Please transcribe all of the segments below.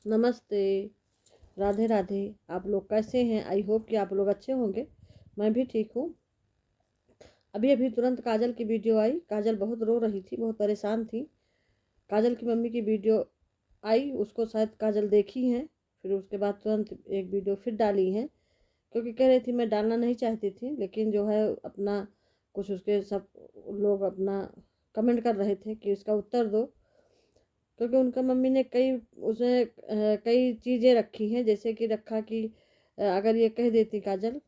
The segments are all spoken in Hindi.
नमस्ते, राधे राधे। आप लोग कैसे हैं? आई होप कि आप लोग अच्छे होंगे। मैं भी ठीक हूँ। अभी अभी तुरंत काजल की वीडियो आई। काजल बहुत रो रही थी, बहुत परेशान थी। काजल की मम्मी की वीडियो आई, उसको शायद काजल देखी है। फिर उसके बाद तुरंत एक वीडियो फिर डाली है, क्योंकि कह रही थी मैं डालना नहीं चाहती थी, लेकिन जो है अपना कुछ उसके सब लोग अपना कमेंट कर रहे थे कि इसका उत्तर दो। क्योंकि उनका मम्मी ने कई चीज़ें रखी हैं, जैसे कि रखा कि अगर ये कह देती काजल,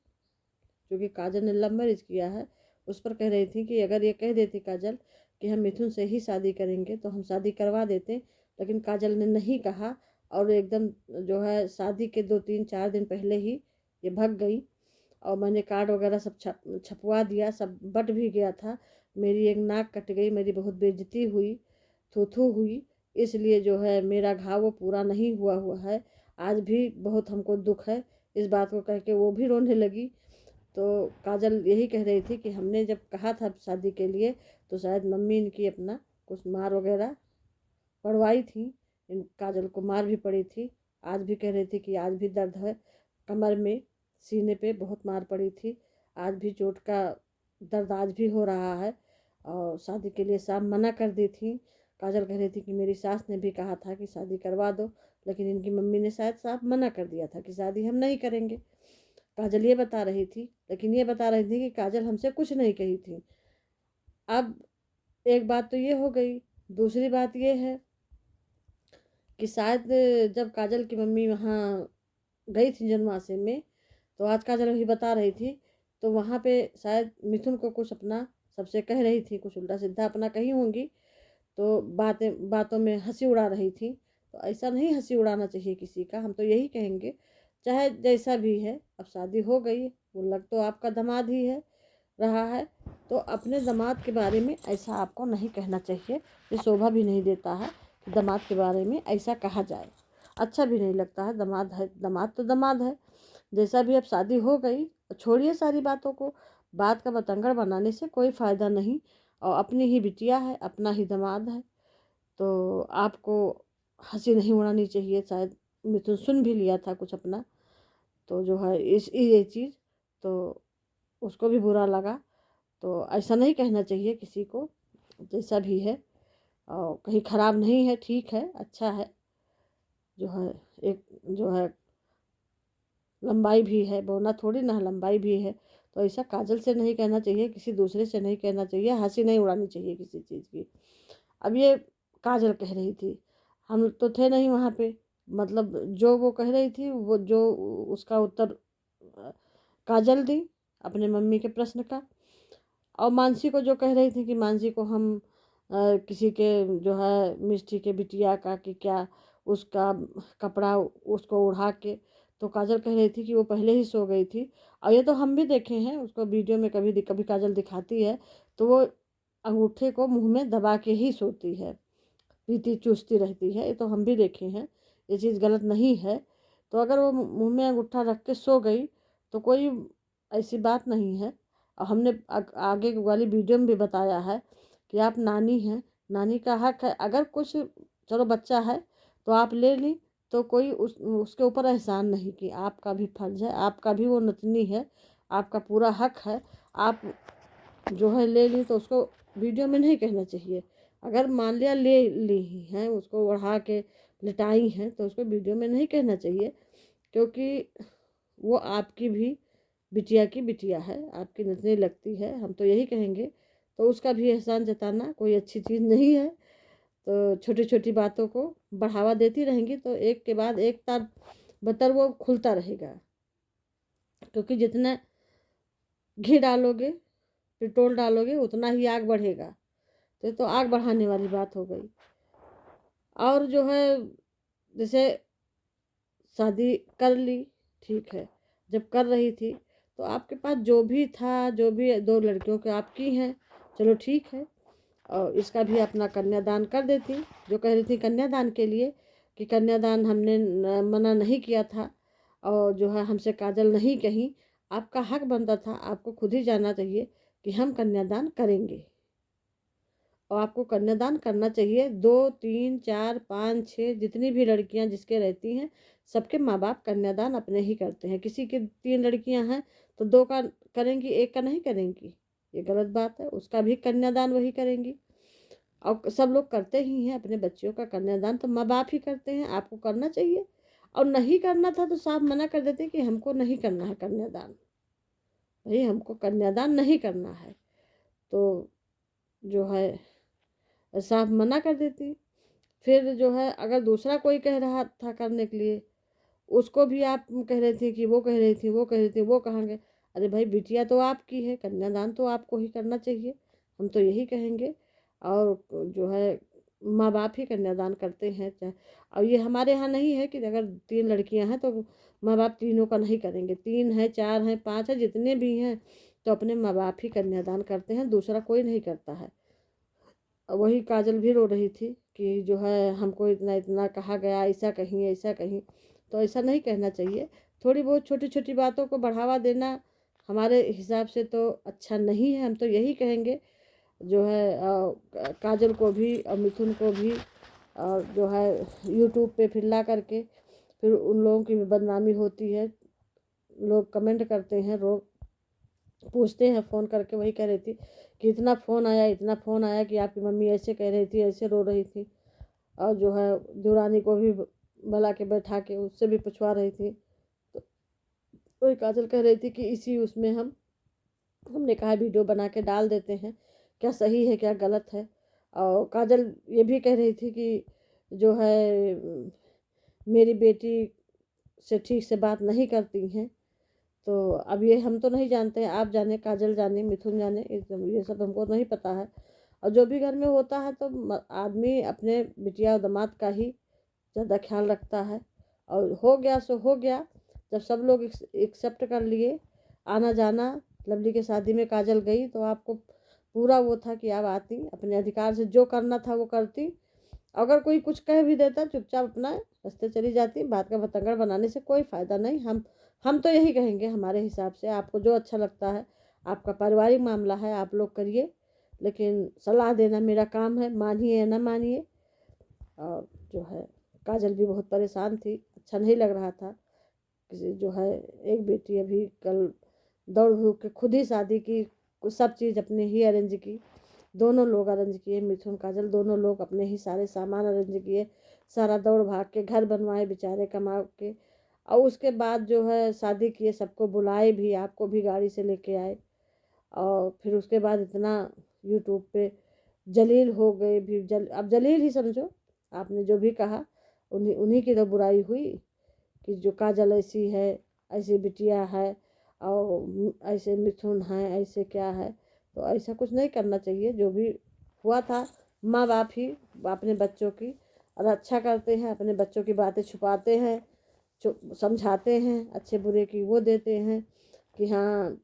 क्योंकि काजल ने लव मैरिज किया है, उस पर कह रही थी कि अगर ये कह देती काजल कि हम मिथुन से ही शादी करेंगे तो हम शादी करवा देते। लेकिन काजल ने नहीं कहा, और एकदम जो है शादी के 2 3 4 दिन पहले ही ये भाग गई। और मैंने कार्ड वगैरह सब छपवा दिया, सब बट भी गया था। मेरी एक नाक कट गई, मेरी बहुत बेइज्जती हुई, थू थू हुई। इसलिए जो है मेरा घाव वो पूरा नहीं हुआ हुआ है। आज भी बहुत हमको दुख है। इस बात को कह के वो भी रोने लगी। तो काजल यही कह रही थी कि हमने जब कहा था शादी के लिए, तो शायद मम्मी इनकी अपना कुछ मार वगैरह पड़वाई थी। इन काजल को मार भी पड़ी थी। आज भी कह रही थी कि आज भी दर्द है कमर में, सीने पे बहुत मार पड़ी थी। आज भी चोट का दर्द आज भी हो रहा है। और शादी के लिए साहब मना कर दी थी। काजल कह रही थी कि मेरी सास ने भी कहा था कि शादी करवा दो, लेकिन इनकी मम्मी ने शायद साफ मना कर दिया था कि शादी हम नहीं करेंगे। काजल ये बता रही थी, लेकिन ये बता रही थी कि काजल हमसे कुछ नहीं कही थी। अब एक बात तो ये हो गई। दूसरी बात ये है कि शायद जब काजल की मम्मी वहाँ गई थी जन्माष्टमी में, तो आज काजल भी बता रही थी, तो वहाँ पे शायद मिथुन को कुछ अपना सबसे कह रही थी, कुछ उल्टा सीधा अपना कही होंगी। तो बातें बातों में हंसी उड़ा रही थी। तो ऐसा नहीं हंसी उड़ाना चाहिए किसी का। हम तो यही कहेंगे, चाहे जैसा भी है, अब शादी हो गई, वो लग तो आपका दामाद ही है रहा है। तो अपने दामाद के बारे में ऐसा आपको नहीं कहना चाहिए। ये शोभा भी नहीं देता है कि दामाद के बारे में ऐसा कहा जाए। अच्छा भी नहीं लगता है। दामाद है, दामाद तो दामाद है। जैसा भी अब शादी हो गई, छोड़िए सारी बातों को। बात का बतंगड़ बनाने से कोई फ़ायदा नहीं। और अपनी ही बिटिया है, अपना ही दामाद है, तो आपको हंसी नहीं उड़ानी चाहिए। शायद मिथुन सुन भी लिया था कुछ अपना, तो जो है इस ये चीज़, तो उसको भी बुरा लगा। तो ऐसा नहीं कहना चाहिए किसी को, जैसा भी है। और कहीं ख़राब नहीं है, ठीक है, अच्छा है। जो है एक जो है लंबाई भी है, बोना थोड़ी ना लंबाई भी है। तो ऐसा काजल से नहीं कहना चाहिए, किसी दूसरे से नहीं कहना चाहिए, हंसी नहीं उड़ानी चाहिए किसी चीज़ की। अब ये काजल कह रही थी, हम तो थे नहीं वहाँ पे। मतलब जो वो कह रही थी, वो जो उसका उत्तर काजल दी अपने मम्मी के प्रश्न का। और मानसी को जो कह रही थी कि मानसी को हम किसी के जो है मिष्टी के बिटिया का कि क्या उसका कपड़ा उसको उड़ा के, तो काजल कह रही थी कि वो पहले ही सो गई थी। और ये तो हम भी देखे हैं उसको वीडियो में, कभी कभी काजल दिखाती है तो वो अंगूठे को मुंह में दबा के ही सोती है, पीती चूसती रहती है। ये तो हम भी देखे हैं, ये चीज़ गलत नहीं है। तो अगर वो मुंह में अंगूठा रख के सो गई तो कोई ऐसी बात नहीं है। और हमने आगे वाली वीडियो में भी बताया है कि आप नानी हैं, नानी का हक है। अगर कुछ चलो बच्चा है तो आप ले ली, तो कोई उसके ऊपर एहसान नहीं कि आपका भी फर्ज है, आपका भी वो नतनी है, आपका पूरा हक है। आप जो है ले ली, तो उसको वीडियो में नहीं कहना चाहिए। अगर मान लिया ले ली ही हैं, उसको ओढ़ा के लिटाई हैं, तो उसको वीडियो में नहीं कहना चाहिए। क्योंकि वो आपकी भी बिटिया की बिटिया है, आपकी नजरें लगती है, हम तो यही कहेंगे। तो उसका भी एहसान जताना कोई अच्छी चीज़ नहीं है। तो छोटी छोटी बातों को बढ़ावा देती रहेंगी तो एक के बाद एक तार बतर वो खुलता रहेगा। क्योंकि जितना घी डालोगे, पेट्रोल डालोगे, उतना ही आग बढ़ेगा। तो आग बढ़ाने वाली बात हो गई। और जो है जैसे शादी कर ली, ठीक है, जब कर रही थी तो आपके पास जो भी था, जो भी 2 लड़कियों के आपकी हैं, चलो ठीक है। और इसका भी अपना कन्यादान कर देती। जो कह रही थी कन्यादान के लिए कि कन्यादान हमने मना नहीं किया था, और जो है हमसे काजल नहीं कहीं, आपका हक बनता था, आपको खुद ही जानना चाहिए कि हम कन्यादान करेंगे। और आपको कन्यादान करना चाहिए। 2, 3, 4, 5, 6 जितनी भी लड़कियां जिसके रहती हैं, सबके माँ बाप कन्यादान अपने ही करते हैं। किसी की 3 लड़कियां हैं तो 2 का करेंगी, 1 का नहीं करेंगी, ये गलत बात है। उसका भी कन्यादान वही करेंगी। और सब लोग करते ही हैं अपने बच्चियों का कन्यादान, तो माँ बाप ही करते हैं, आपको करना चाहिए। और नहीं करना था तो साफ मना कर देते कि हमको नहीं करना है कन्यादान, भाई हमको कन्यादान नहीं करना है, तो जो है साफ मना कर देती। फिर जो है अगर दूसरा कोई कह रहा था करने के लिए, उसको भी आप कह रहे थे कि वो कह रही थी, वो कह रही थी, वो कहाँ गए। अरे भाई बिटिया तो आपकी है, कन्यादान तो आपको ही करना चाहिए, हम तो यही कहेंगे। और जो है माँ बाप ही कन्यादान करते हैं। चाहे और ये हमारे यहाँ नहीं है कि अगर 3 लड़कियां हैं तो माँ बाप तीनों का नहीं करेंगे। 3 है, 4 है, 5 है, जितने भी हैं तो अपने माँ बाप ही कन्यादान करते हैं, दूसरा कोई नहीं करता है। वही काजल भी रो रही थी कि जो है हमको इतना इतना कहा गया, ऐसा कहीं ऐसा कहीं, तो ऐसा नहीं कहना चाहिए। थोड़ी बहुत छोटी छोटी बातों को बढ़ावा देना हमारे हिसाब से तो अच्छा नहीं है। हम तो यही कहेंगे जो है काजल को भी और मिथुन को भी, और जो है यूट्यूब पे फिर ला करके फिर उन लोगों की भी बदनामी होती है। लोग कमेंट करते हैं, लोग पूछते हैं फ़ोन करके। वही कह रही थी कि इतना फ़ोन आया, इतना फ़ोन आया कि आपकी मम्मी ऐसे कह रही थी, ऐसे रो रही थी। और जो है दुरानी को भी बुला के बैठा के उससे भी पूछवा रही थी। तो वही काजल कह रही थी कि इसी उसमें हमने कहा वीडियो बना के डाल देते हैं, क्या सही है क्या गलत है। और काजल ये भी कह रही थी कि जो है मेरी बेटी से ठीक से बात नहीं करती हैं। तो अब ये हम तो नहीं जानते हैं, आप जाने, काजल जाने, मिथुन जाने, ये सब हमको नहीं पता है। और जो भी घर में होता है तो आदमी अपने बिटिया और दामाद का ही ज़्यादा ख्याल रखता है। और हो गया सो हो गया। जब सब लोग एक्सेप्ट कर लिए आना जाना, लवली के शादी में काजल गई तो आपको पूरा वो था कि आप आती, अपने अधिकार से जो करना था वो करती। अगर कोई कुछ कह भी देता चुपचाप अपना रास्ते चली जाती। बात का बतंगड़ बनाने से कोई फ़ायदा नहीं। हम तो यही कहेंगे, हमारे हिसाब से आपको जो अच्छा लगता है, आपका पारिवारिक मामला है, आप लोग करिए, लेकिन सलाह देना मेरा काम है, मानिए या ना मानिए। और जो है काजल भी बहुत परेशान थी, अच्छा नहीं लग रहा था। किसी जो है एक बेटी अभी कल दौड़ धूप के खुद ही शादी की, सब चीज़ अपने ही अरेंज की, दोनों लोग अरेंज किए, मिथुन काजल दोनों लोग अपने ही सारे सामान अरेंज किए, सारा दौड़ भाग के घर बनवाए बेचारे कमा के। और उसके बाद जो है शादी किए, सबको बुलाए भी, आपको भी गाड़ी से लेके आए। और फिर उसके बाद इतना यूट्यूब पे जलील हो गए भी, अब जलील ही समझो। आपने जो भी कहा उन्हीं उन्हीं की तो बुराई हुई कि जो काजल ऐसी है, ऐसी बिटिया है, और ऐसे मिथुन है, ऐसे क्या है। तो ऐसा कुछ नहीं करना चाहिए। जो भी हुआ था, माँ बाप ही अपने बच्चों की और अच्छा करते हैं, अपने बच्चों की बातें छुपाते हैं, समझाते हैं, अच्छे बुरे की वो देते हैं कि हाँ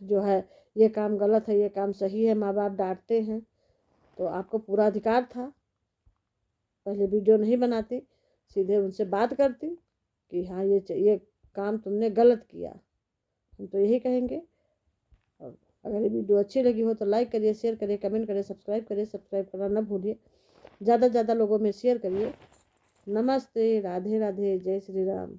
जो है ये काम गलत है, ये काम सही है, माँ बाप डांटते हैं। तो आपको पूरा अधिकार था, पहले वीडियो नहीं बनाती, सीधे उनसे बात करती कि हाँ ये काम तुमने गलत किया। हम तो यही कहेंगे। और अगर ये वीडियो अच्छी लगी हो तो लाइक करिए, शेयर करिए, कमेंट करिए, सब्सक्राइब करिए, सब्सक्राइब करना ना भूलिए। ज़्यादा से ज़्यादा लोगों में शेयर करिए। नमस्ते, राधे राधे, जय श्री राम।